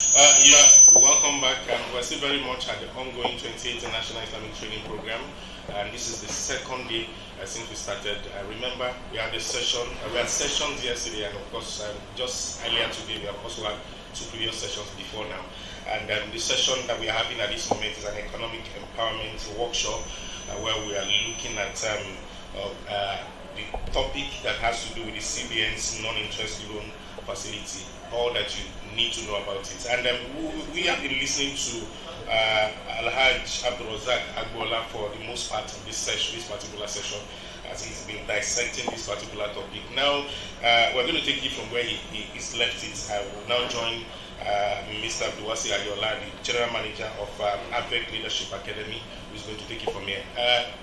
Welcome back. We're still very much at the ongoing 28th International Islamic Training Program, and this is the second day since we started. Remember, we had sessions yesterday, and of course, just earlier today, we have also had two previous sessions before now. And the session that we are having at this moment is an economic empowerment workshop where we are looking at the topic that has to do with the CBN's non-interest loan facility, all that you need to know about it. And we have been listening to Ayoola Abdulwasiu for the most part of this particular session, as he's been dissecting this particular topic. Now, we're going to take it from where he's left it. I will now join Mr. Abdulwasiu Ayoola, the General Manager of AVEC Leadership Academy, who is going to take it from here.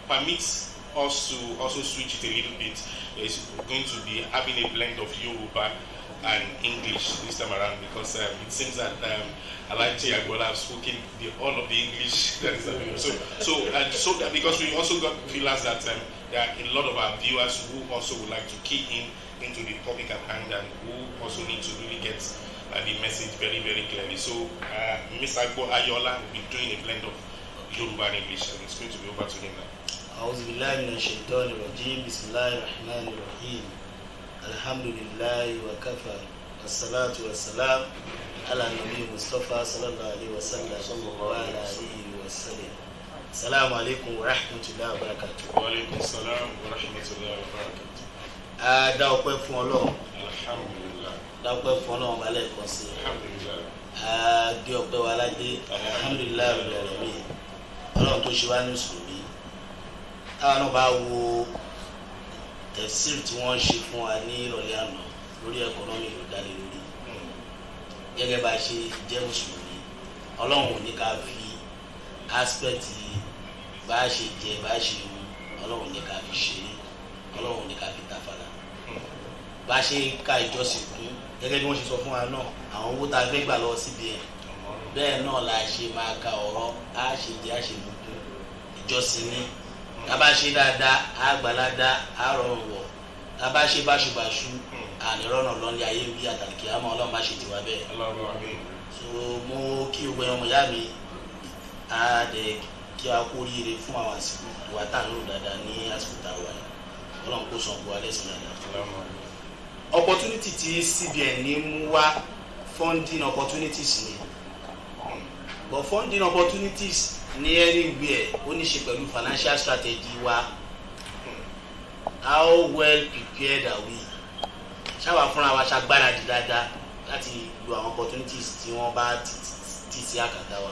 Permits us to also switch it a little bit. It's going to be having a blend of Yoruba and English this time around, because it seems that Ayoola Abdulwasiu have spoken all of the English that is available. So that because we also got feelers that there are a lot of our viewers who also would like to key into the topic at hand, and who also need to really get the message very, very clearly. So Mr. Ayoola will be doing a blend of Yoruba and English, and it's going to be over to him now. أعوذ بالله من الشيطان الرجيم بسم الله الرحمن الرحيم الحمد لله وكفى والصلاة والسلام على النبي المصطفى صلى الله عليه وسلم وعلى آله وسلم. السلام عليكم ورحمة الله وبركاته. وعليكم السلام ورحمة الله وبركاته. dá ọpẹ́ fún Ọlọ́run. Alhamdulillah. dá ọpẹ́ fún Ọlọ́run balẹ̀ kan sí. Alhamdulillah. dé ọpẹ́ wa ládé. Alhamdulillah rabbil alamin. Ọlọ́run tó ṣe wá ní Mùsùlùmí. Táwọn náà bá wo tẹ̀síìrì tí wọ́n ṣe fún wa ní ìrọ̀lẹ́ àná lórí ẹ̀kọ́nọ́mì ló dá lé lórí. Gẹ́gẹ́ bá a ṣe jẹ́ Mùsùlùmí, Ọlọ́run ò ní ká fi aspect bá a ṣe jẹ bá a ṣe mu, Ọlọ́run ò ní ká fi ṣeré, Ọlọ́run ò ní ká fi tàfàlà. Bá a ṣe ka ìjọsìn kún, gẹ́gẹ́ bí wọ́n ṣe sọ fún wa náà, àwọn owó tá a fẹ́ gbà lọ́wọ́ CBN, bẹ́ẹ̀ náà la ṣe máa ka ọ̀rọ̀ a ṣe jẹ a ṣe mu kún ìjọsìn ní. Tábà ṣe dáadáa á gbàládá á rọrùn wọ̀, tábà ṣe báṣubàṣu ànírọ́nà lọ́nlé ayé ń bí àtàkì àmọ́ Ọlọ́run má ṣe tiwa bẹ́ẹ̀. So mo kí gbogbo ọmọ ìyá mi á dẹ̀ kí a kú oríire fún àwọn àsìkò wa tá à ń lò dáadáa ní àsìkò tá a wà yìí. Ọlọ́run kó san gbogbo alẹ́ sí dáadáa. Opportunity tí CBN ní mú wá funding opportunities ni, but funding opportunities ní anywhere ó ní ṣe pẹ̀lú financial strategy wa. How well prepared are we? Ṣáwa fúnra wa ṣagbáradì dáadáa láti lo àwọn opportunities tí wọ́n bá ti sí àkàtà wa.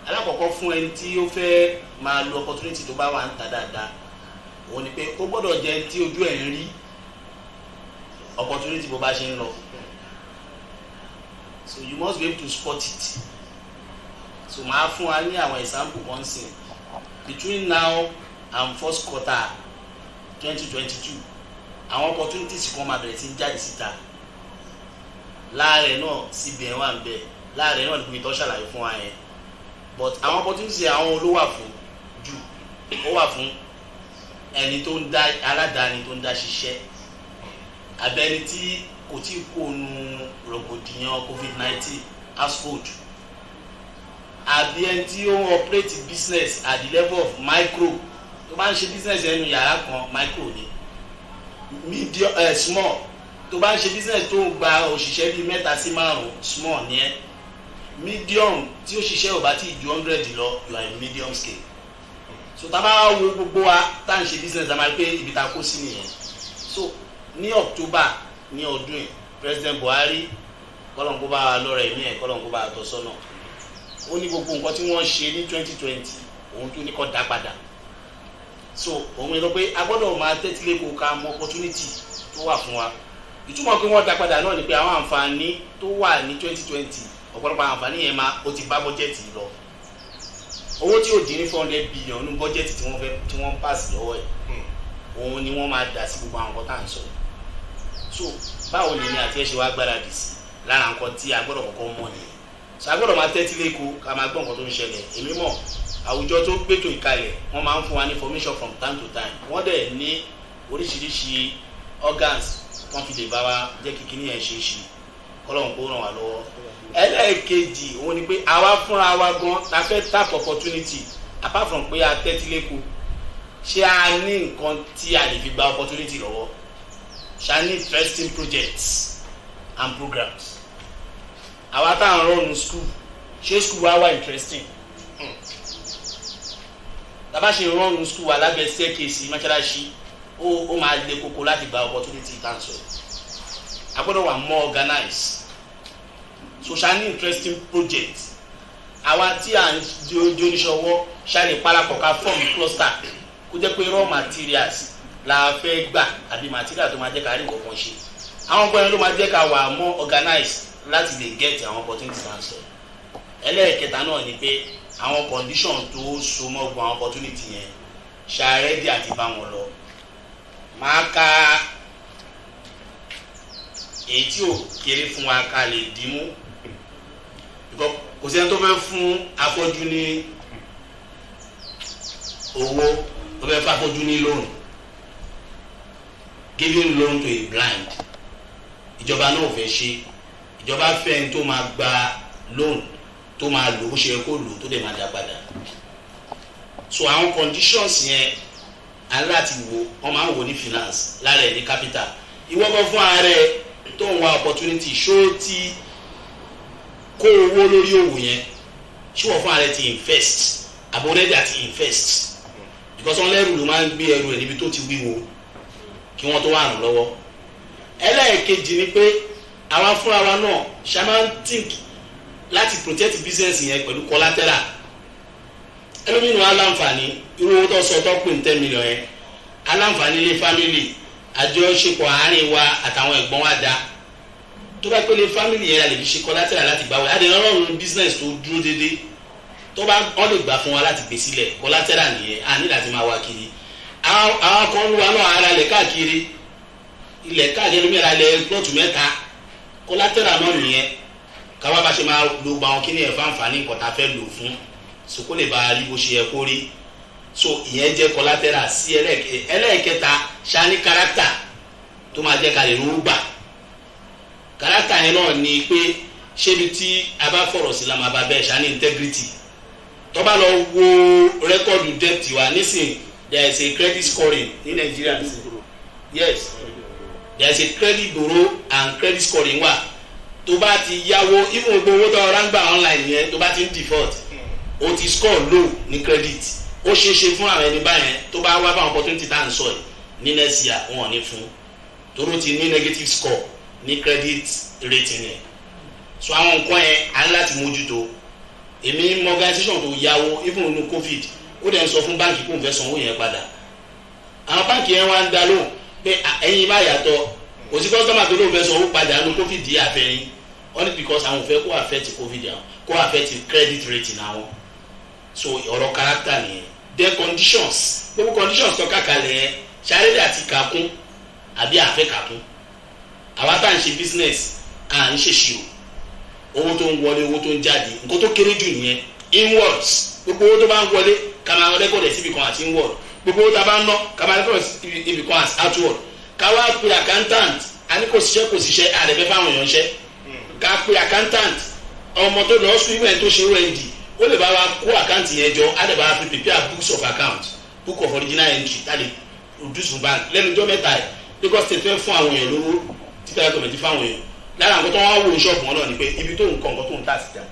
Alákọ̀ọ́kọ́ fún ẹni tí ó fẹ́ máa lo opportunity tó bá wà ń ta dáadáa, òun ni pé ó gbọ́dọ̀ jẹ́ tí ojú ẹ̀ ń rí opportunity bó bá ṣe ń lọ. So you must be able to spot it. So màá fún wa ní àwọn example one thing between now and first quarter 2022, àwọn opportunities kan máa bẹ̀rẹ̀ sí jáde síta. Láàrẹ̀ náà CBN wà ń bẹ̀, láàrẹ̀ náà níbi tó ṣàlàyé fún wa yẹn, but àwọn opportunities àwọn olówó wà fún jù, ó wà fún ẹni tó ń dá aládàáni tó ń dá ṣiṣẹ́, abẹ́ni tí kò tí kò nu rògbòdìyàn COVID-19 household, àbí ẹni tí ó ń operate business at the level of micro, tó bá ń ṣe business ẹnu yàrá kan micro ni, medium small, tó bá ń ṣe business tó ń gba òṣìṣẹ́ bíi 3 sí 5 small ni ẹ, medium tí òṣìṣẹ́ ò bá ti ju 100 lọ you are in medium scale. So tá a bá wo gbogbo wa tá à ń ṣe business a máa pé ibi tá a kó sí nìyẹn. So ní October ní ọdún yìí President Buhari kọ́lọ́n kó bá wa lọ́rọ̀ ẹ̀mí ẹ̀, kọ́lọ́n kó bá wa tọ́ sọ́nà, ó ní gbogbo nǹkan tí wọ́n ṣe ní 2020 òun tó ní kó dá padà. So òun lọ pé a gbọ́dọ̀ máa tẹ́tí lé kó ká mọ opportunity tó wà fún wa. Ìtumọ̀ pé wọ́n dá padà náà ni pé àwọn àǹfààní tó wà ní 2020 ọ̀pọ̀lọpọ̀ àǹfààní yẹn ó ti bá bọ́jẹ́tì lọ. Owó tí ò dín ní 400 billion ní bọ́jẹ́tì tí wọ́n pass lọ́wọ́ ẹ̀, òun ni wọ́n máa dà sí gbogbo àwọn nǹkan tá à ń sọ. So báwo ni àti ẹ̀ ṣe wá gbáradì sí lára nǹkan tí a gbọ́dọ̀ kọ́kọ́ mọ̀ nìyẹn. So a gbọ́dọ̀ máa tẹ́tí lẹ́kọ̀ọ́ ká máa gbọ́ nǹkan tó ń ṣẹlẹ̀. Èmi mọ̀ àwùjọ tó gbétò ìkalẹ̀ wọ́n máa ń fún wa ní information from time to time, wọ́n dẹ̀ ní oríṣiríṣi organs wọ́n fi lè bá wa jẹ́ kí kíní yẹn ṣe é ṣe. Kọ́lọ́run kó ràn wá lọ́wọ́. ẹlẹ́ẹ̀kejì òun ni pé àwa fúnra wa gan la fẹ́ tap opportunity apart from pé a tẹ́tí lẹ́kọ̀ọ́ ṣé a ní nǹkan tí a lè fi gba opportunity lọ́wọ́ ṣá ní interesting projects and programs àwa tá à ń rọrùn school ṣé school wa wà interesting tàbá ṣe rọrùn school wa lábẹ́ staircase mọ́ṣáláṣí ó máa le koko láti gba opportunity cancel a gbọ́dọ̀ wà more organized social interesting project àwa tí à ń di oníṣòwò ṣáàlì parapọ̀ ká form cluster kó jẹ́ pé raw materials la fẹ́ gbà àbí material tó máa jẹ́ ká rí nǹkan kan ṣe àwọn ọgbọ́n yẹn ló máa jẹ́ ká wà more organized láti lè get àwọn opportunity cancel ẹlẹ́ẹ̀kẹta náà ni pé àwọn condition tó so mọ́ gbọ́n àwọn opportunity yẹn ṣàrẹ́dì àti bá wọn lọ máa ka èyí tí ò kéré fún wa ká lè dìímú kò sẹ́ni tó fẹ́ fún afọ́jú ní owó tó fẹ́ fún afọ́jú ní loan giving loan to a blind ìjọba náà fẹ́ ṣe ìjọba fẹ́ ẹni tó máa gba loan tó máa lò ó ṣe kó lò tó dẹ̀ máa dá padà so àwọn conditions yẹn aláti wo wọ́n máa ń wò ní finance lára ẹ̀ ní capital ìwọ́gbọ́n fún ààrẹ tó ń wá opportunity ṣó ti kó owó lórí òwò yẹn ṣé wọ́n fún ààrẹ ti invest àbọ̀rẹ́dì àti invest because wọ́n lẹ́rù ló máa ń gbé ẹrù ẹ̀ níbi tó ti wíwo kí wọ́n tó wà ràn lọ́wọ́ ẹlẹ́ẹ̀kejì ni pé àwa fúnra wa náà ṣá máa ń think láti protect business yẹn pẹ̀lú collateral ẹlòmínú aláǹfààní irú owó tó sọ tó pè ní 10 million yẹn aláǹfààní lé family àjọṣepọ̀ àárín wa àtàwọn ẹ̀gbọ́n wa dá tó bá pélé family yẹn lè fi ṣe collateral láti gbà wọ́n adìyẹ ọlọ́run business tó dúró dédé tó bá wọ́n lè gbà fún wa láti gbé sílẹ̀ collateral nìyẹn àní láti máa wá kiri àwọn kan lu wa náà ara lẹ̀ káàkiri ilẹ̀ káàkiri lómìnira lẹ̀ plot mẹ́ta collateral náà nìyẹn káwá bá ṣe máa lo gba àwọn kíní ẹ̀ fáǹfààní nǹkan tá a fẹ́ lò fún so kó lè bá a rí bó ṣe yẹ kó rí so ìyẹn jẹ́ collateral sí ẹlẹ́ẹ̀kẹta ṣáni character tó máa jẹ́ ká lè rówó gbà character yẹn náà ni pé ṣébi tí a bá fọ̀rọ̀ sí la máa bá bẹ́ẹ̀ ṣáni integrity tó bá lọ wo rẹ́kọ̀dù debt wa nísìn there is a credit scoring ní Nigeria yes there is a credit bureau and credit scoring wa tó bá ti yáwó even gbogbo owó tó ọ̀rá ń gbà online yẹn tó bá ti ń default o ti score low ní credit ó ṣeéṣe fún àwọn ẹni báyẹn tó bá wá báwọn opportunity tá à ń sọ yìí ní next year wọn ò ní fún toró ti ní negative score ní credit rating yẹn so àwọn nǹkan yẹn á ní láti mójútó èmi organisation tó yáwó even nínú covid ó dẹ̀ ń sọ fún báńkì kó n fẹ́ san owó yẹn padà àwọn báńkì yẹn wá ń dá lóhùn pé ẹ̀yin bá yàtọ̀ kò sí kọ́sítọ́mà tó lóun fẹ́ san owó padà nínú covid yìí àfẹ́yìn only because àwọn fẹ́ kó affect covid àwọn kó affect credit rating àwọn so ọ̀rọ̀ character nìyẹn the conditions gbogbo conditions tó kàkàlẹ̀ yẹn ṣàrẹ́dẹ̀ àti kàkún àbí àfẹ́ kàkún àwa tá à ń ṣe business à ń ṣèṣirò owó tó ń wọlé owó tó ń jáde nǹkan tó kéré jù nìyẹn inwards gbogbo owó tó bá ń wọlé ká máa rẹ́kọ̀dẹ̀ síbi kan àti inward gbogbo owó tó bá ń ná ká máa rẹ́kọ̀dẹ̀ síbi kan àti outward ká wá pe accountant a ní kò síṣẹ́ àdẹ̀fẹ́ fáwọn èèyàn ṣẹ́ ká pe accountant ọmọ tó lọ sùn ìwé tó ṣe OND ó lè bá wa kó àkáǹtì yẹn jọ á lè bá wa fi prepare books of account book of original entry tá lè produce fún bank lẹ́nu ọjọ́ mẹ́ta ẹ̀ Lagos State fẹ́ fún àwọn èèyàn lówó títí ẹ̀rọ gọ̀mẹ̀tì fáwọn èèyàn lára nǹkan tó wá wò ṣọ́ọ̀bù wọn náà ni pé ibi tó ń kọ́ nǹkan tó ń tà sí jà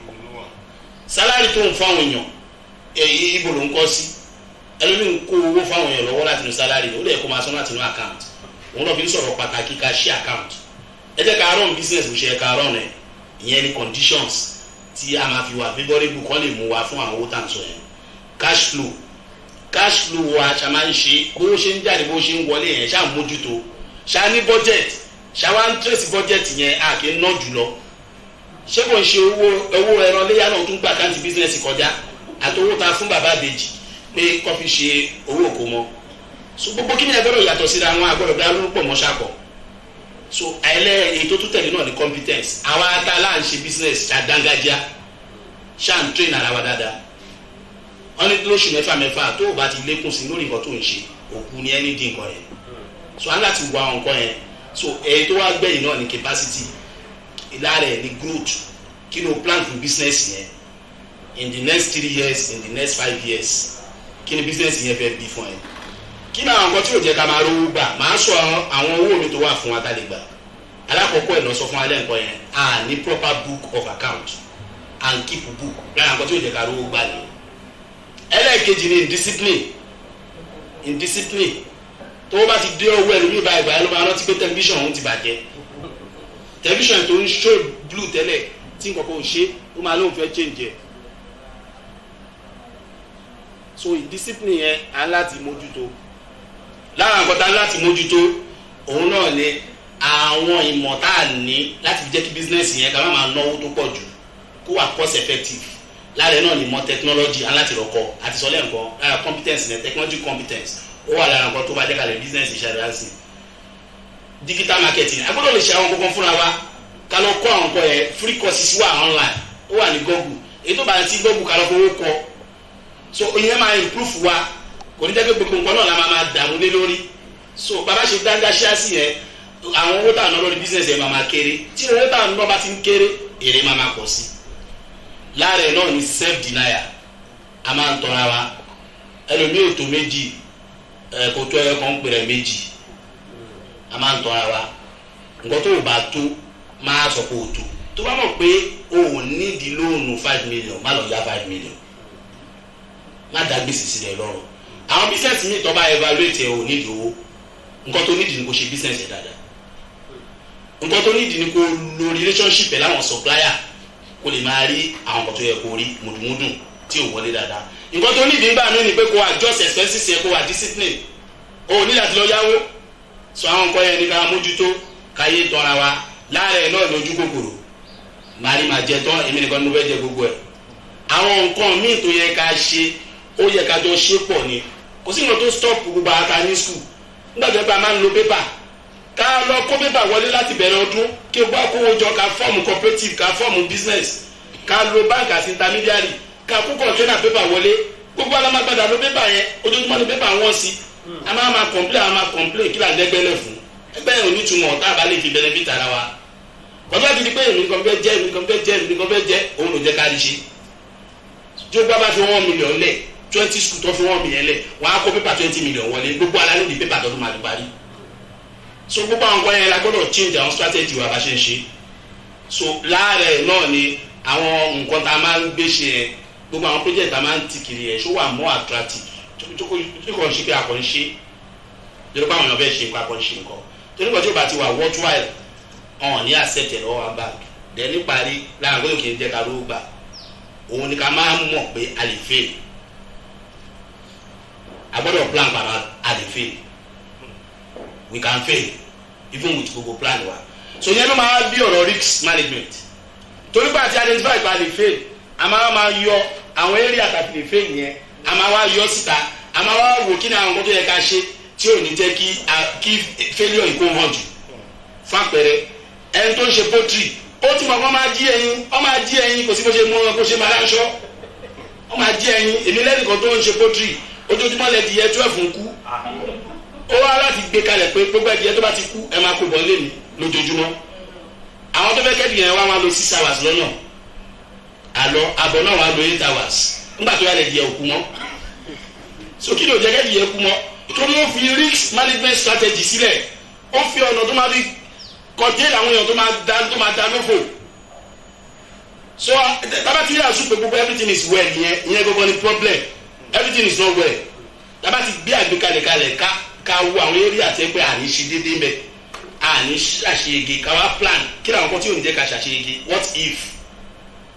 sálárì tó ń fáwọn èèyàn èyí ibo ló ń kọ́ sí ẹlòmíì ń kó owó fáwọn èèyàn lọ́wọ́ láti inú sálárì ó lè kó máa sọ láti inú account òun náà fi ń sọ̀rọ̀ pàtàkì ká ṣí account ẹ jẹ́ ká run business bó ṣe yẹ ká run ẹ̀ ìyẹn ni conditions tí a máa fi wà favourable kọ́ lè mú wa fún àwọn owó tá à ń sọ yẹn cash flow wa ṣá máa ń ṣe bó ṣe ń jáde bó ṣe ń wọlé yẹn ṣá ń mójútó ṣá ní budget ṣá wá ń trace budget yẹn a kì í ná jùlọ ṣé kò ń ṣe owó ẹran léyà náà tún gbà káǹtì business kọjá àtowó ta fún bàbá àbèjì pé kọ́ fi ṣe owó òkò mọ́ so gbogbo kí ni ẹ gbọ́dọ̀ yàtọ̀ síra wọn àgbọ̀dọ̀ bí alórúkọ mọ́ ṣàkọ́ so èyí tó tún tẹ̀lé náà ní competence àwa ata là ń ṣe business ṣàdángájá ṣà ń train ara wa dáadáa wọ́n ní lóṣù mẹ́fà tó o bá ti lékún sí lórí nǹkan tó ń ṣe òkú ni ẹni dín nǹkan yẹn so a láti wá nǹkan yẹn so èyí tó wá gbẹ̀yìn náà ní capacity ìlàrẹ̀ ní growth kí ló plan for business yẹn in the next 3 years, in the next 5 years, kí ni business yẹn fẹ́ bí fún ẹ. Kí ni àwọn nǹkan tí ò jẹ́ ká máa rówó gbà, máa sọ àwọn owó mi tó wà fún wa tá lè gbà. Alákọ̀ọ́kọ́ ẹ̀ lọ sọ fún alẹ́ nǹkan yẹn, a ní proper book of account and keep book, lára nǹkan tí ò jẹ́ ká rówó gbà ni. Ẹlẹ́ẹ̀kejì ni indiscipline. Tó bá ti dé ọwọ́ ẹ̀rù ní ìbá ìgbà ẹ̀ ló máa rántí pé tẹlifíṣàn òun ti bàjẹ́. Tẹlifíṣàn tó ń show blue tẹ́lẹ̀ tí nǹkan kan ò ṣe ó máa lóun fẹ́ change ẹ̀. So indiscipline yẹn á láti mójútó. Lára nǹkan tá láti mójútó òun náà ni àwọn ìmọ̀ tá a ní láti fi jẹ́ kí business yẹn ká má máa náwó tó pọ̀ jù kó wà cost effective. Lára ẹ̀ náà ni ìmọ̀ technology aláti rọ̀kọ̀ àti sọ́lẹ̀ nǹkan lára competence ní technology competence ó wà lára nǹkan tó bá jẹ́ kalẹ̀ business ìṣàdáyà sí. Digital marketing a gbọ́dọ̀ lè ṣe àwọn kankan fúnra wa ká lọ kọ́ àwọn nǹkan yẹn free courses wà online ó wà ní Google èyí tó bá ti Google ká lọ fowó kọ́ so ìyẹn máa improve wa kò ní jẹ́ pé gbogbo nǹkan náà la máa dààmú lé lórí so bàbá ṣe dáńgá ṣíà sí yẹn àwọn owó tá à ń ná lórí business yẹn máa kéré tí owó tá à ń ná bá ti ń kéré èrè máa pọ̀ sí. Lára ẹ̀ náà ni self denial a máa ń tọ́ra wa ẹlòmíì ò tó méjì kò tó ẹyọ kan ń pèrè méjì a máa ń tọ́ra wa nǹkan tó o bá tó máa sọ pé o tó bá mọ̀ pé o ò nídìí lóònù 5 million má lọ yá 5 million má dá gbèsè sílẹ̀ lọ́rùn àwọn business mi tó bá evaluate ẹ̀ ò nídìí owó nǹkan tó nídìí ni kò ṣe business ẹ̀ dáadáa nǹkan tó nídìí ni kò lo relationship ẹ̀ láwọn supplier kó lè máa rí àwọn nǹkan tó yẹ kó rí mùdùmùdùn tí ò wọlé dáadáa nǹkan tó nídìí nígbà míì ni pé kó adjust expenses yẹ kó wà discipline o ní láti lọ yáwó so àwọn nǹkan yẹn ní ká mójútó káyé tọ́ra wa láàrẹ̀ náà lójú kòkòrò màrí màá jẹ tán èmi nìkan ni mo fẹ́ jẹ gbogbo ẹ̀ àwọn nǹkan míì tó yẹ ká ṣe ó yẹ ká jọ ṣe pọ̀ ni kò sí nǹkan tó stop gbogbo àtà ní school nígbà tó yẹ pé a máa ń lo pépà ká lọ kó pépà wọlé láti bẹ̀rẹ̀ ọdún kí o bá kówó jọ ká fọ́ọ̀mù cooperative ká fọ́ọ̀mù business ká lo bank àti intermediary ká kó container pépà wọlé gbogbo alámàgbàdà lo pépà yẹn ojoojúmọ́ ni pépà wọ́n sí a máa complain kí là ń dẹ́gbẹ́lẹ̀ fún ẹgbẹ́ yẹn ò ní túmọ̀ tá a bá lè fi benefit ara wa kọjá ti di pé èmi kan fẹ́ jẹ́ òun ló jẹ́ ká rí ṣe jógbá bá fi 1 million lẹ̀ 20 school tó fi 1 million lẹ̀ wọ́n á kó pépà 20 million wọlé gbogbo alálẹ́ ní pépà tó tó máa parí so gbogbo àwọn nǹkan yẹn la gbọ́dọ̀ change àwọn strategy wa bá ṣe ń ṣe so láàrẹ̀ náà ni àwọn nǹkan tá a máa ń gbé ṣe yẹn gbogbo àwọn project tá a máa ń tì kiri yẹn ṣó wà more attractive tó kò ń ṣe pé akọ̀ ń ṣe yorùbá àwọn èèyàn fẹ́ ṣe nǹkan akọ̀ ń ṣe nǹkan tó nígbà tí ó bá ti wà worthwhile ọ̀hún ní accept ẹ̀ lọ́wọ́ wa bank then níparí láàrín gbọ́dọ̀ kì í jẹ́ ká ló gbà òun ni ká máa mọ̀ pé a lè fail a gbọ́dọ̀ plan para a lè fail we can fail even with gbogbo plan wa so yẹn ló máa bí ọ̀rọ̀ risk management torí pé àti identify pa lè fail a máa yọ àwọn area tàbí lè fail yẹn a máa wá yọ síta a máa wá wò kí ni àwọn nǹkan tó yẹ ká ṣe tí ò ní jẹ́ kí failure yìí kó hàn jù fún àpẹẹrẹ ẹni tó ń ṣe poultry ó ti mọ̀ kó máa jí ẹyin kò sí bó ṣe mú ọ kó ṣe máa ránṣọ́ ó máa jí ẹyin èmi lẹ́nìkan tó ń ṣe poultry ojoojúmọ́ lẹ́dí yẹ 12 ń kú ó wá láti gbé kalẹ̀ pé gbogbo ẹ̀dìyẹ tó bá ti kú ẹ máa kó bọ̀ lé mi lójoojúmọ́ àwọn tó fẹ́ kẹ́dìyẹ yẹn wá máa lo 6 hours lọ́nà àlọ́ àbọ̀ náà wá lo 8 hours nígbà tó yà lẹ́dìyẹ òkú mọ́ so kí ló jẹ́ kẹ́dìyẹ kú mọ́ torí ó fi risk management strategy sílẹ̀ ó fi ọ̀nà tó máa fi kọjá àwọn èèyàn tó máa da lófò so tábà tí yàrá súpè gbogbo everything is well ìyẹn gbogbo ni problem everything is not well tábà ti gbé àgbékalẹ̀ kalẹ̀ ká wo àwọn eré àti ẹgbẹ́ àní ṣe déédéé mbẹ àní ṣàṣeyege ká wá plan kí làwọn kan tí ò ní jẹ́ ká ṣàṣeyege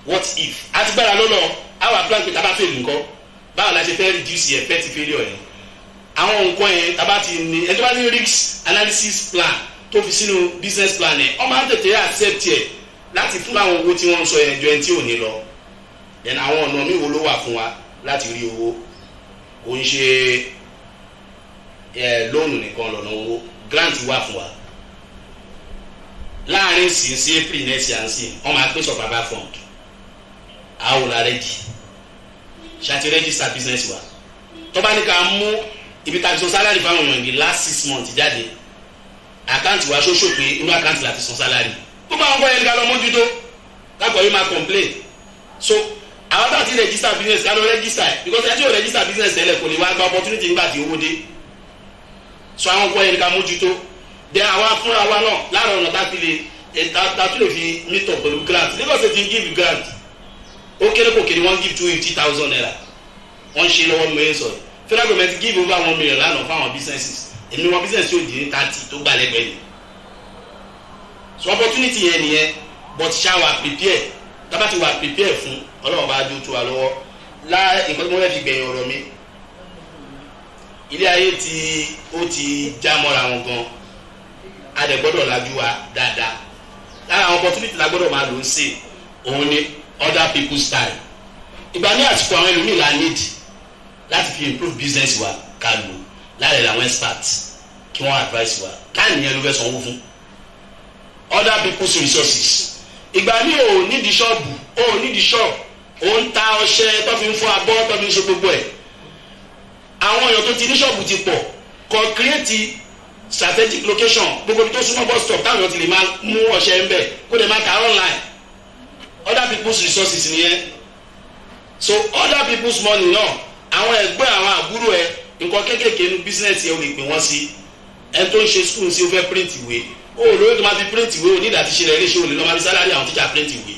what if àti gbára lọ́nà our plan pé tábà fail nǹkan báwo la ṣe fẹ́ reduce effect failure yẹn àwọn nǹkan yẹn tábà ti ní ẹjọ́ bá ní risk analysis plan tó fi sínú business plan ẹ̀ ọmọ àtẹ̀tẹ̀ accept ẹ̀ láti fún àwọn owó tí wọ́n ń sọ yẹn jọ ẹni tí ò ní lọ then àwọn ọ̀nà míì wo ló wà fún wa láti rí owó kò ń ṣe lóònù nìkan lọ́nà owó grant wà fún wa láàrin sí april next year sí wọ́n máa pín survival fund àwọn la ready ṣàti register business wa tó bá ní ká mú ibi tàbí san salary fáwọn èèyàn in the last 6 months jáde àkáǹtì wa ṣoṣo pé inú àkáǹtì láti san salary gbogbo àwọn ọgbọ́n yẹn ní ká lọ mójútó lákọ̀ọ́ yìí máa complain. So àwọn tó ti register business ká lọ register because ẹni tí ò register business tẹ́lẹ̀ kò lè wá gba opportunity nígbà tí owó dé. So àwọn ọkọ yẹn ká mójútó. Then àwa fúnra wa náà láàárọ̀ ọ̀nà tá tún lè fi meet up pẹ̀lú grant. Lagos State ti give grant. Ó kéré kò kéré wọ́n give 250,000 naira. Wọ́n ṣe lọ́wọ́ mi sọ̀rọ̀. Federal government give over 1 million lánàá fún àwọn businesses. Èmi wọn business yóò di ní 30 tó gbà lẹ́gbẹ̀ẹ́ ni. So opportunity yẹn nìyẹn but ṣá wa prepare tábà ti wà prepare fún ọlọ́run bá jó tó wa lọ́wọ́ nǹkan tí mo fẹ́ fi gbẹ̀yìn ọ̀rọ̀ mi ilé ayé tí ó ti já mọ́ra wọn gan a dẹ̀ gbọ́dọ̀ lajú wa dáadáa lára àwọn opportunity la gbọ́dọ̀ máa lò ń sè òun ni other people's time ìgbà ní àsìkò àwọn ẹlòmíì la need láti fi improve business wa ká lò lára àwọn experts kí wọ́n advice wa táìmù yẹn ló fẹ́ sanwó fún other people's resources ìgbà mi ò nídìí ṣọ́ọ̀bù ò nídìí ṣọ́ọ̀bù ò ń ta ọṣẹ tó fi ń fọ abọ́ tó fi ń ṣe gbogbo ẹ̀ àwọn èèyàn tó ti ní ṣọ́ọ̀bù ti pọ̀ kọ create strategic location gbogbo ibi tó súnmọ́ bus stop táwọn èèyàn ti lè máa mú ọṣẹ ń bẹ̀ kó lè máa ta online other people's resources nìyẹn so other people's money náà àwọn ẹgbẹ́ àwọn àbúrò ẹ nǹkan kéékèèké ní business yẹn ò lè pè wọ́n sí ẹni tó ń ṣe school sí ó fẹ́ print ìwé ó lóyún tó máa fi print ìwé onídàá ti ṣe rẹ̀ léṣe olè lọ́ máa fi sálárì àwọn tíjà print ìwé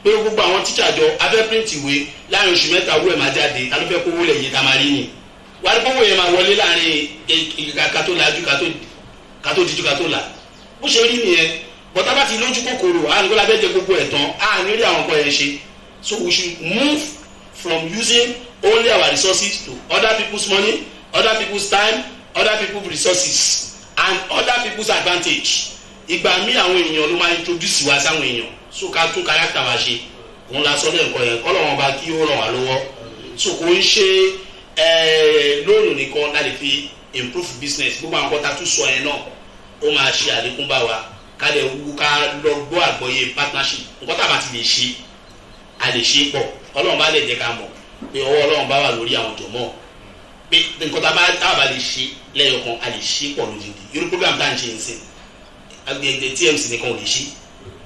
pé gbogbo àwọn tíjà jọ abẹ́ print ìwé láàrin oṣù mẹ́ta owó ẹ̀ máa jáde ta ló fẹ́ kówó lẹ̀ yé ta máa rí ni wà á kówó yẹn máa wọlé láàrin kátó lajú kátó díjú kátó là bó ṣe rí nìyẹn bọ́tá bá ti lójú kòkòrò à ń gbọ́dọ̀ abẹ́ jẹ gbogbo ẹ̀ tán à ní rí àwọn nǹkan yẹn ṣe so we should move from using only our resources to other people's money other people's time other people's resources and other people's advantage ìgbà míì àwọn èèyàn ló máa introduce wa sáwọn èèyàn so ká tún character wa ṣe òun la sọ lẹ́ẹ̀kan yẹn kọ́ lọ́wọ́n bá kí ó ràn wá lọ́wọ́ so kò ń ṣe lóòrùn nìkan láti fi improve business gbogbo àwọn kọ́ta tún sọ yẹn náà ó máa ṣe àlékún bá wa ká lè wú ká lọ gbọ́ àgbọ́yé partnership nǹkan tá a bá ti lè ṣe a lè ṣe pọ̀ ọlọ́run bá lè jẹ́ ká mọ̀ pé ọwọ́ ọlọ́run bá wà lórí àwọn jọ̀mọ́ pé nǹkan tá a bá lè ṣe lẹ́yọ̀kan a lè ṣe pọ̀ lójijì irú program tá à ń ṣe ń sìn agbègbè TMC nìkan ò lè ṣe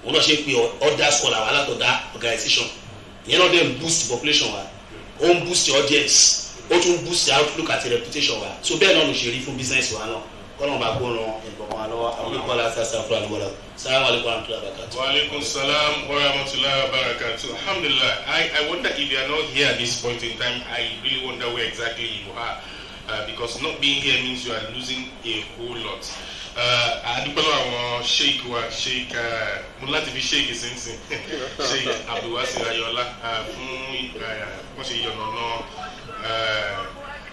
wọn náà ṣe pé other scholar wa látọ̀dá organization ìyẹn náà dẹ̀ ń boost population wa ó ń boost audience ó tún boost outlook àti reputation wa so bẹ́ẹ̀ náà ló ṣe rí fún business wa náà kọ́nà bá kó ran ẹ̀gbọ́n wa lọ́wọ́ àwọn olùkọ́ la sàṣà fún àlùwọ́lá salamu alaykum wa rahmatulahi wa barakatuh. Wa alaikum salam wa rahmatulahi wa barakatuh. Alhamdulillah, I wonder if you are not here at this point in time. I really wonder where exactly you are because not being here means you are losing a whole lot. Adúpẹ́lú àwọn sheik wa sheik mo láti fi sheik sínsìn sheik Abdulwasiu Ayoola fún wọ́n ṣe yọ̀nà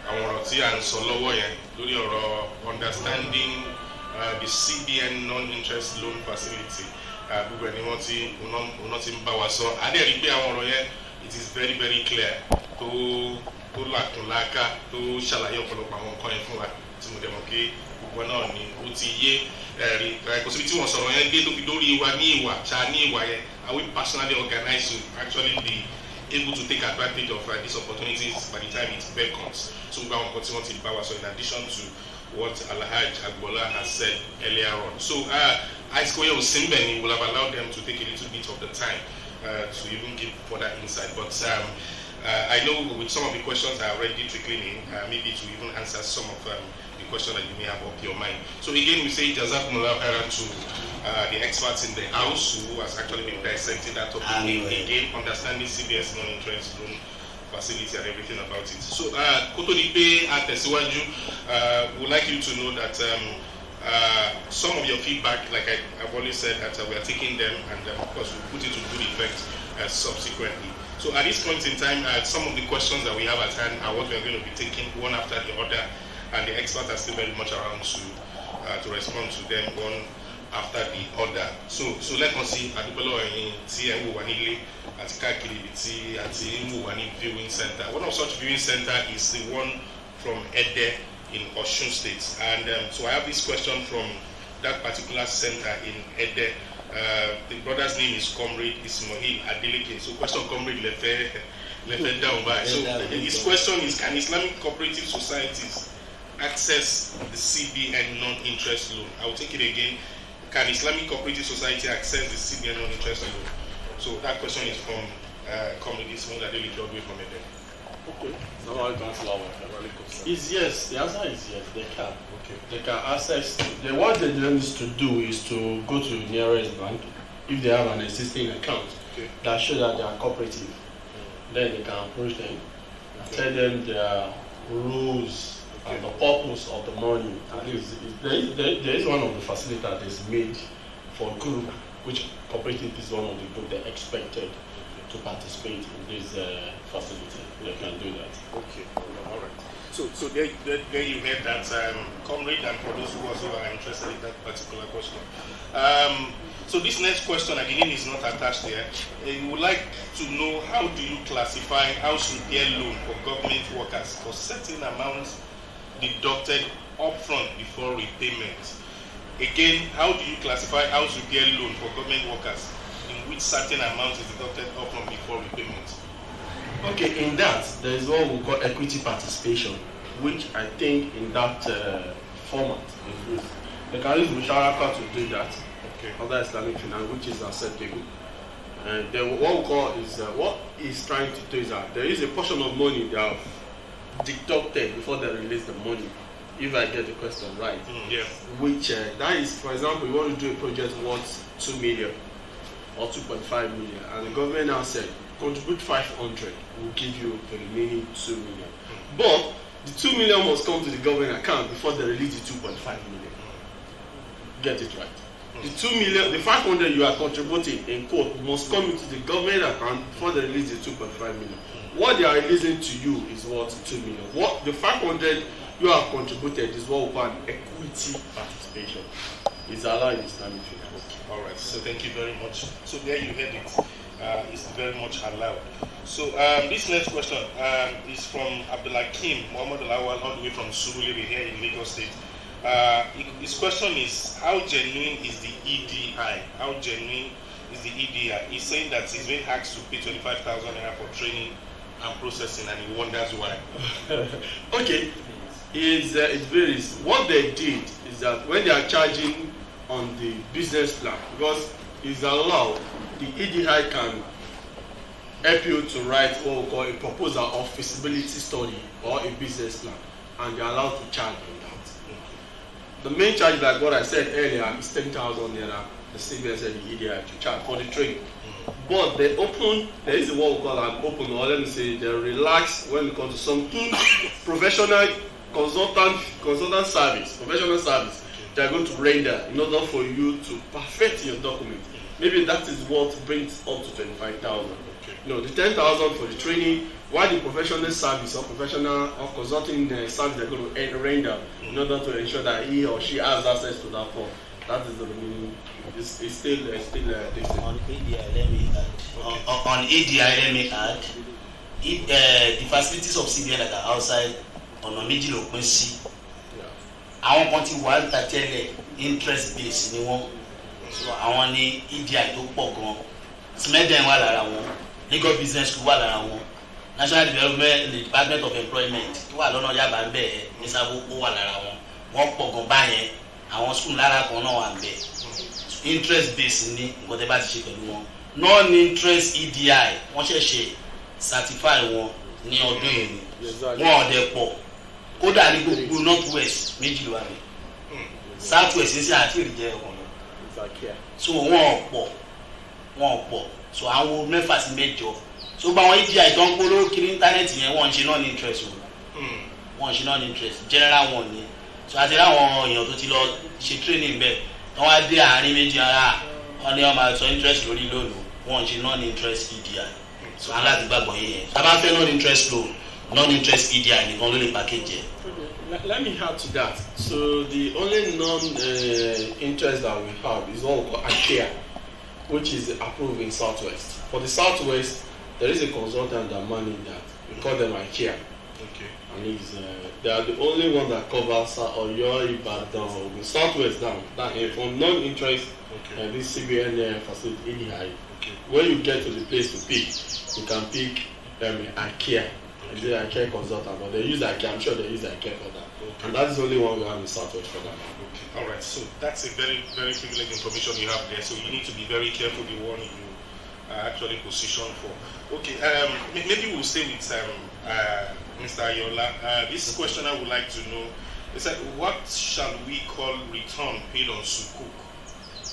àwọn ọ̀rọ̀ tí a ń sọ lọ́wọ́ yẹn lórí ọ̀rọ̀ understanding the CBN non-interest loan facility gbogbo ẹni wọ́n ti ń bá wa sọ adẹ́rìí pé àwọn ọ̀rọ̀ yẹn it is very very clear tó làkúnláká tó ṣàlàyé ọ̀pọ̀lọpọ̀ àwọn nǹkan yẹn fún wa tí mo dẹ̀ mọ̀ pé gbogbo náà ni ó ti yé ẹ̀rí kò síbi tí wọ́n sọ̀rọ̀ yẹn dé tó fi dórí wa ní ìwà ṣáà ní ìwà yẹn are we personally organized to actually be able to take advantage of these opportunities by the time it beckons so gbogbo àwọn nǹkan tí wọ́n ti bá wa sọ in addition to what Alhaj Agbola has said earlier on so Aisikoye Osimbeni will have allowed them to take a little bit of the time to even give further insight but I know with some of the questions that are already trickling in maybe to even answer some of the question that you may have up your mind. So again, we say Jazakumullah khairan to the experts in the house who has actually been dissecting that topic again, understanding CBS non-interest loan facility and everything about it. So, Koto Dipe at Tesiwaju, would like you to know that some of your feedback, like I've always said, that we are taking them and of course we'll put it to good effect subsequently. So at this point in time, some of the questions that we have at hand are what we are going to be taking one after the other. And the experts are still very much around to respond to them one after the other. So let us see adúpẹ́lọ́ ẹ̀yin tí ẹ ń wò wá nílé àti káàkiri ibi tí àti ń wò wá ní viewing center. One of such viewing center is the one from Ede in Osun State. And so I have this question from that particular center in Ede. The brother's name is Comrade Ismail Adeleke. So question Comrade Lefe down by. So his question is, can Islamic cooperative societies access the CBN non-interest loan? I will take it again. Can Islamic Cooperative Society access the CBN non-interest loan? So that question is from communities from Ede. Okay. Is yes. The answer is yes. They can. Okay. They can access. What they need to do is to go to the nearest bank if they have an existing account that shows that they are cooperative. Then they can approach them, tell them their rules and the purpose of the money. And there is one of the facilities that is made for group, which cooperative is one of the group they expected to participate in this facility. They can do that. Okay, all right. So there you heard that, comrade, and for those who also are interested in that particular question. So this next question, again, is not attached there. You would like to know, how do you classify house repair loan for government workers for certain amounts deducted upfront before repayment? Again, how do you classify house repair loan for government workers in which certain amount is deducted upfront before repayment? Okay, in that, there is what we call equity participation, which I think in that format is used. They can use Musharaka to do that. Okay. Other Islamic finance, which is acceptable. And then what we call is, what he's trying to do is that there is a portion of money they have deducted before they release the money, if I get the question right. Yeah. Which, that is, for example, you want to do a project worth 2 million or 2.5 million, and the government now said, contribute 500, we'll give you the remaining 2 million. But the 2 million must come to the government account before they release the 2.5 million. Get it right. The 2 million, the 500 you are contributing in quote must come into the government account before they release the 2.5 million. What they are releasing to you is what 2 million. What the 500 you have contributed is what we call an equity participation. It's allowed in Islamic finance. All right. So thank you very much. So there you heard it. It's very much allowed. So this next question is from Abdulakim Muhammad Alawal, all the way from Surulere here in Lagos State. His question is, how genuine is the EDI? How genuine is the EDI? He's saying that he's been asked to pay 25,000 naira for training and processing, and he wonders why. Okay, it varies. What they did is that when they are charging on the business plan, because it's allowed, the EDI can help you to write what we call a proposal of feasibility study or a business plan, and they're allowed to charge on that. The main charge, like what I said earlier, is 10,000 naira. The CBN said the EDI to charge for the training. But they open, there is what we call an open, or let me say, they relax when it comes to some professional consultant service, professional service. They are going to render in order for you to perfect your document. Maybe that is what brings up to 25,000. No, the 10,000 for the training, while the professional service or professional or consulting service they're going to render in order to ensure that he or she has access to that form. That is the meaning. It's still on ADI, let me add. On ADI, let me add. The facilities of CBN that are outside ọ̀nà méjì ló pín sí. Àwọn kan ti wà ń ta tẹ́lẹ̀ interest base ni wọ́n. So àwọn ní EDI tó pọ̀ gan. Smeden wà lára wọn. Lagos Business School wà lára wọn. National Development Department of Employment tó wà lọ́nà Yaba ń bẹ̀ ní Sábó ó wà lára wọn. Wọ́n pọ̀ gan báyẹn. Àwọn school lára kan náà wà ń bẹ̀. Interest base ni nǹkan tẹ́ bá ti ṣe pẹ̀lú wọn. Non-interest EDI wọ́n ṣẹ̀ṣẹ̀ certify wọn ní ọdún yìí ni. Wọ́n ọ̀dẹ̀ pọ̀. Kódà ní gbogbo North West méjì ló wà ní. South West ní sí àti ìrìjẹ́ ọkùnrin. So wọ́n ọ̀pọ̀. So àwọn mẹ́fà sí mẹ́jọ. So gba àwọn EDI tó ń polówó kiri íńtánẹ́ẹ̀tì yẹn wọ́n ń ṣe non-interest o. Wọ́n ń ṣe non-interest general one ni. So àti láwọn èèyàn tó ti lọ ṣe training bẹ́ẹ̀ wọ́n wá dé àárín méjì ara wọ́n ní wọ́n máa sọ interest lórí lónìí wọ́n ń ṣe non-interest EDI. So aláàtí gbàgbọ́ yẹn yẹn. Tá a bá fẹ́ non-interest loan non-interest EDI nìkan ló lè package yẹn. Let me add to that. So the only non-interest that we have is what we call IKEA, which is approved in Southwest. For the Southwest, there is a consultant that manages that. We call them IKEA. Okay. And they are the only one that covers Oyo, Ibadan, the Southwest down. From non-interest, this CBN facility, EDI. Okay. When you get to the place to pick, you can pick IKEA. And the IKEA consultant, but they use IKEA. I'm sure they use IKEA for that. Okay. And that's the only one we have in Southwest for that. Okay. All right. So that's a very, very privileged information you have there. So you need to be very careful the one you actually positioned for. Okay, maybe we'll stay with Mr. Ayoola. This questioner would like to know, he said, what shall we call return paid on sukuk?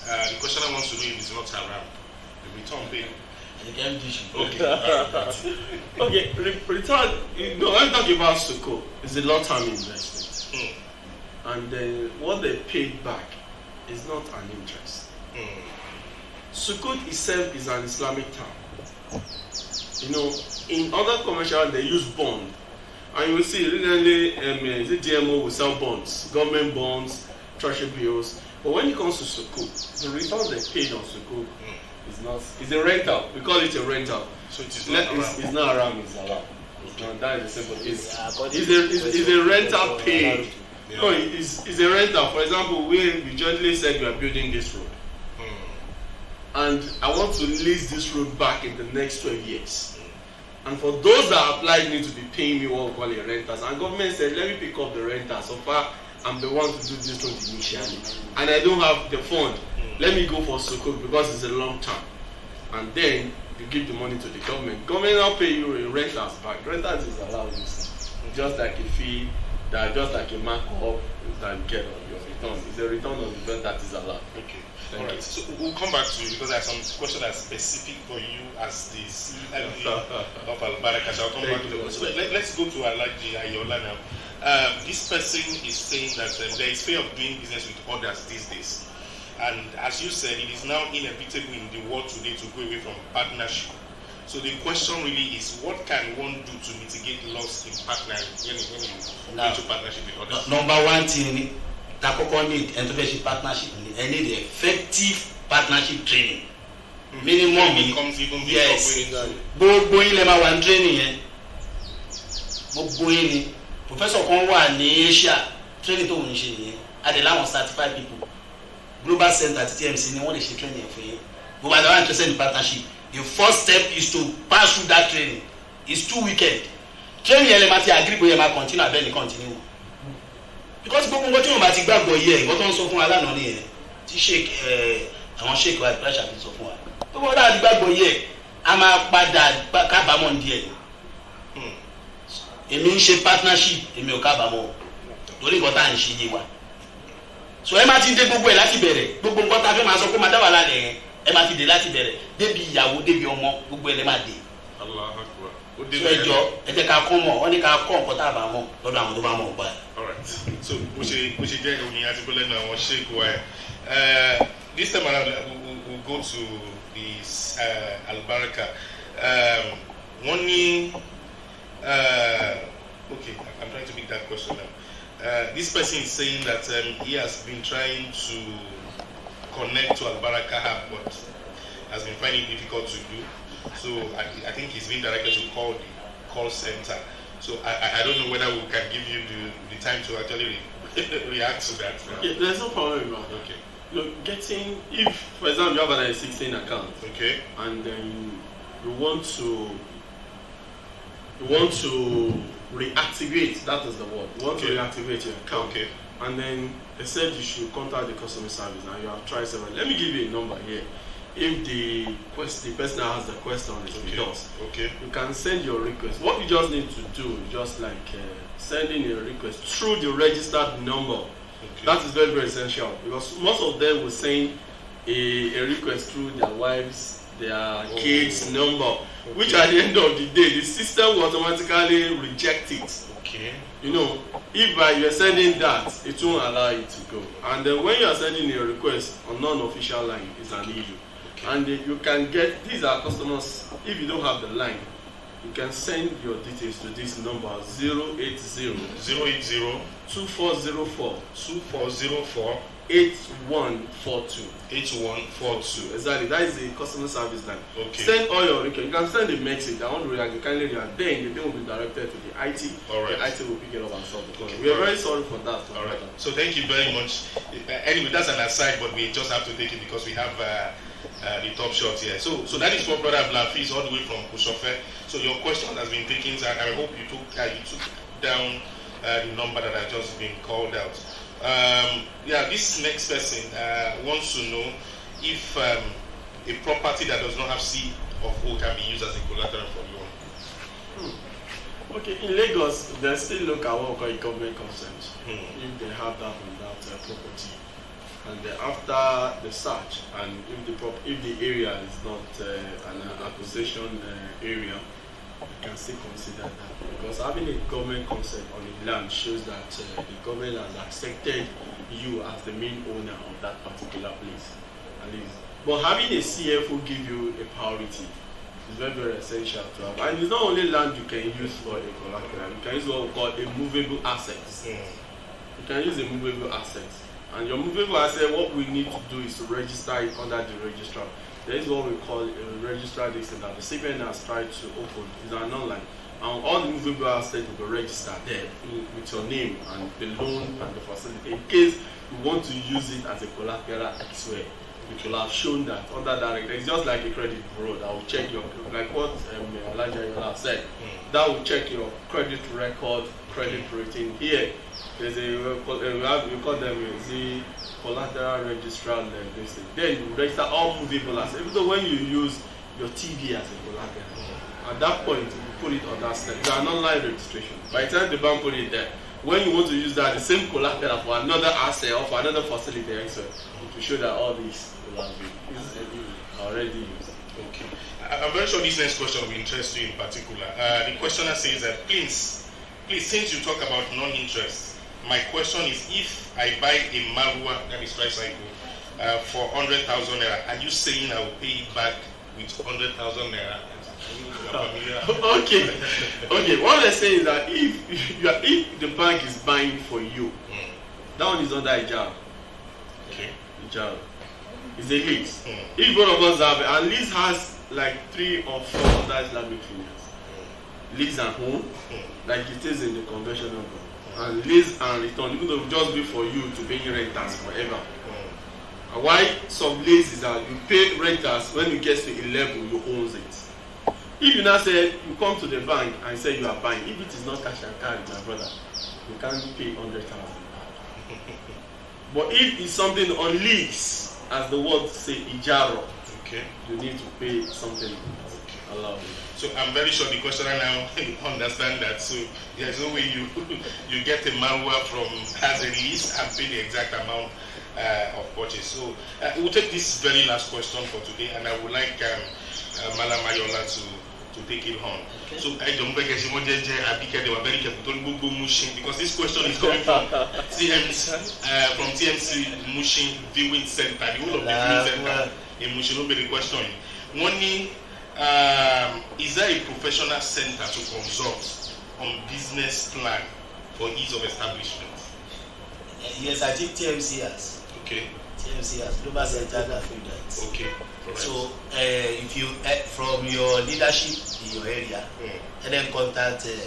The questioner wants to know if it's not haram. The return paid. Okay. Okay, return, when we talk about sukuk, it's a long-term investment. And what they paid back is not an interest. Sukuk itself is an Islamic term. In other commercial, they use bond. And you will see, recently, the GMO will sell bonds, government bonds, treasury bills. But when it comes to sukuk, the return they paid on sukuk is not, it's a rental. We call it a rental. So it is not haram. It's not haram, it's allowed. That is the simple. It's a rental paid. Yeah. No, it's a rental. For example, we jointly said we are building this road. And I want to lease this road back in the next 12 years. And for those that applied need to be paying me what we call a renters. And government said, let me pick up the renter. So far, I'm the one to do this road initially. And I don't have the fund. Let me go for sukuk because it's a long term. And then you give the money to the government. Government now pay you a renters back. Renters is allowed this. Just like a fee, just like a markup that you get on your return. It's a return on the rent that is allowed. Okay. All right. So we'll come back to you because I have some questions that are specific for you as the CEO of Al-Baraka. I'll come back to you. So let's go to Alhaji Ayoola now. This person is saying that there is fear of doing business with others these days. And as you said, it is now inevitable in the world today to go away from partnership. So the question really is, what can one do to mitigate loss in partnership when you go into partnership with others? Number one thing, Takoko need entrepreneurship partnership. I need effective partnership training. Minimum. Yes. Gbogbo yín lè máa wà ní training yẹn. Gbogbo yín ni. Professor kan wà ní Asia, training tó ń ṣe nìyẹn. Adé láwọn certified people. Global Center ti TMC ni wọ́n lè ṣe training fún yín. Gbogbo àdáwà interested in partnership. The first step is to pass through that training. It's 2 weekends. Training yẹn lè máa ti agree bóyá máa continue abẹ́ni continue. Because gbogbo nǹkan tí wọ́n bá ti gbàgbọ́ yẹ nǹkan tó ń sọ fún wa lánàá nìyẹn tí àwọn sheik wa pressure fi sọ fún wa. Gbogbo nǹkan tí gbàgbọ́ yẹ a máa padà kábàámọ̀ ní díẹ̀. Èmi ń ṣe partnership èmi ò kábàámọ̀ torí nǹkan tá à ń ṣe yé wa. So ẹ máa ti dé gbogbo ẹ̀ láti bẹ̀rẹ̀ gbogbo nǹkan tá a fẹ́ máa sọ pé máa dá wà lálẹ́ yẹn ẹ máa ti dé láti bẹ̀rẹ̀ débi ìyàwó débi ọmọ gbogbo ẹ̀ lẹ́ máa dé. So ẹjọ́ ẹ jẹ́ ká kọ́ mọ̀ wọ́n ní ká kọ́ nǹkan tá a bá mọ̀ lọ́dọ̀ àwọn tó bá mọ̀ nípa ẹ̀. All right. So bó ṣe jẹ́ òyìn àti pé lẹ́nu àwọn sheik wa this time around we'll go to the Al-Baraka. Wọ́n ní okay, I'm trying to make that question now. This person is saying that he has been trying to connect to Al-Baraka app, but has been finding it difficult to do. So I think he's been directed to call the call center. So I don't know whether we can give you the time to actually react to that. Yeah, there's no problem about it. Okay. Look, if, for example, you have an 16 account, okay, and then you want to reactivate, that is the word. You want to reactivate your account. Okay. And then they said you should contact the customer service, and you have tried several. Let me give you a number here. If the person that has the question is with us, you can send your request. What you just need to do is just like sending a request through the registered number. Okay. That is very, very essential because most of them will send a request through their wives, their kids' number, which at the end of the day, the system will automatically reject it. Okay. If you are sending that, it won't allow you to go. And then when you are sending a request on non-official line, it's an issue. And you can get, these are customers, if you don't have the line, you can send your details to this number 080 2404 8142. Exactly, that is the customer service line. Okay. Send all your requests. You can send a message. I want to react. You kindly react. Then the thing will be directed to the IT. All right. The IT will pick it up and solve the problem. We are very sorry for that. All right. So thank you very much. Anyway, that's an aside, but we just have to take it because we have the top shot here. So that is for Brother Blafiz all the way from Kusofe. So your question has been taken, and I hope you took down the number that has just been called out. This next person wants to know if a property that does not have C of O can be used as a collateral for loan? Okay, in Lagos, they still look at what we call a government consent if they have that on that property. And then after the search, and if the area is not an acquisition area, you can still consider that, because having a government consent on the land shows that the government has accepted you as the main owner of that particular place, at least. But having a CFO give you a priority is very, very essential to have. And it's not only land you can use for a collateral. You can use what we call a movable assets. You can use a movable assets. And your movable asset, what we need to do is to register it under the registrar. There is what we call a registrar listing that the segment has tried to open. It's an online. And all the movable assets will be registered there with your name and the loan and the facility. In case you want to use it as a collateral elsewhere, it will have shown that under that. It's just like a credit bureau that will check your, like what Ayoola said, that will check your credit record, credit rating. Here, there's we call them the collateral registrar listing. Then you register all movable assets. Even though when you use your TV as a collateral, at that point you put it on that step. It's an online registration. By the time the bank put it there, when you want to use that, the same collateral for another asset or for another facility, to show that all these will have been already used. Okay. I'm very sure this next question will interest you in particular. The questioner says that please, since you talk about non-interest, my question is, if I buy a Marua, that is tricycle, for 100,000 naira, are you saying I will pay it back with 100,000 naira? Okay. What I'm saying is that if the bank is buying for you, that one is under Ijab. Okay. Ijab. It's a lease. If one of us have, and lease has like 3 or 4 other Islamic figures. Lease and home, like it is in the conventional law. And lease and return, even though it will just be for you to pay renters forever. And why some lease is that you pay renters when you get to a level you own it. If you now say you come to the bank and say you are buying, if it is not cash and carry, my brother, you can't pay 100,000. But if it's something on lease, as the word say ijaro, you need to pay something allowed. So I'm very sure the questioner now understand that. So there's no way you get a Marua from as a lease and pay the exact amount of purchase. So we'll take this very last question for today, and I would like Malam Ayoola to take it on. Okay. So I don't think they were very careful because this question is coming from TMC Mushin Viewing Center, the whole of the viewing center in Mushin will be the question. One is there a professional center to consult on business plan for ease of establishment? Yes, I think TMC has. Okay. TMC has. Global Center that do that. Okay. Right. So if you from your leadership in your area, and then contact the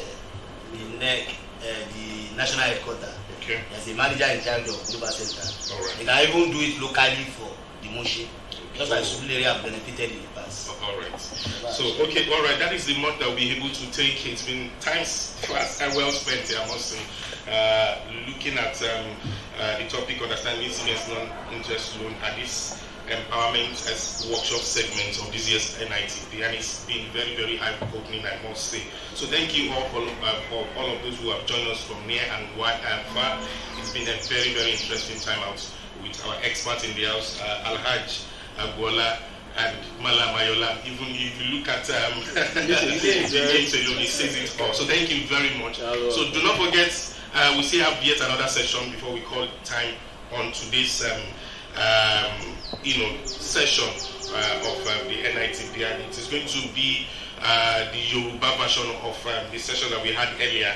NEC, the national headquarters. Okay. There's a manager in charge of Global Center. All right. They can even do it locally for the motion. Just like Surulere have benefited in the past. All right. So, okay, all right. That is the month that we'll be able to take. It's been times fast and well spent, I must say, looking at the topic understanding seniors non-interest loan at this empowerment as workshop segment of this year's NITP, and it's been very, very eye-opening, I must say. So, thank you all for all of those who have joined us from near and far. It's been a very, very interesting time out with our experts in the house, Alhaj Agbola and Malam Ayoola. Even if you look at the names alone, it says it all. So thank you very much. So do not forget, we still have yet another session before we call time on today's session of the NITP, and it is going to be the Yoruba version of the session that we had earlier.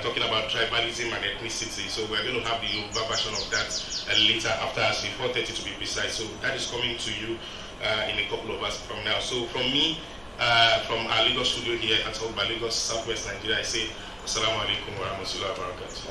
Talking about tribalism and ethnicity. So we're going to have the Yoruba version of that later after us, 4:30 to be precise. So that is coming to you in a couple of hours from now. So from me, from our Lagos studio here at Ayoola, Lagos, Southwest Nigeria, I say Assalamu alaikum wa rahmatullahi wa barakatuh.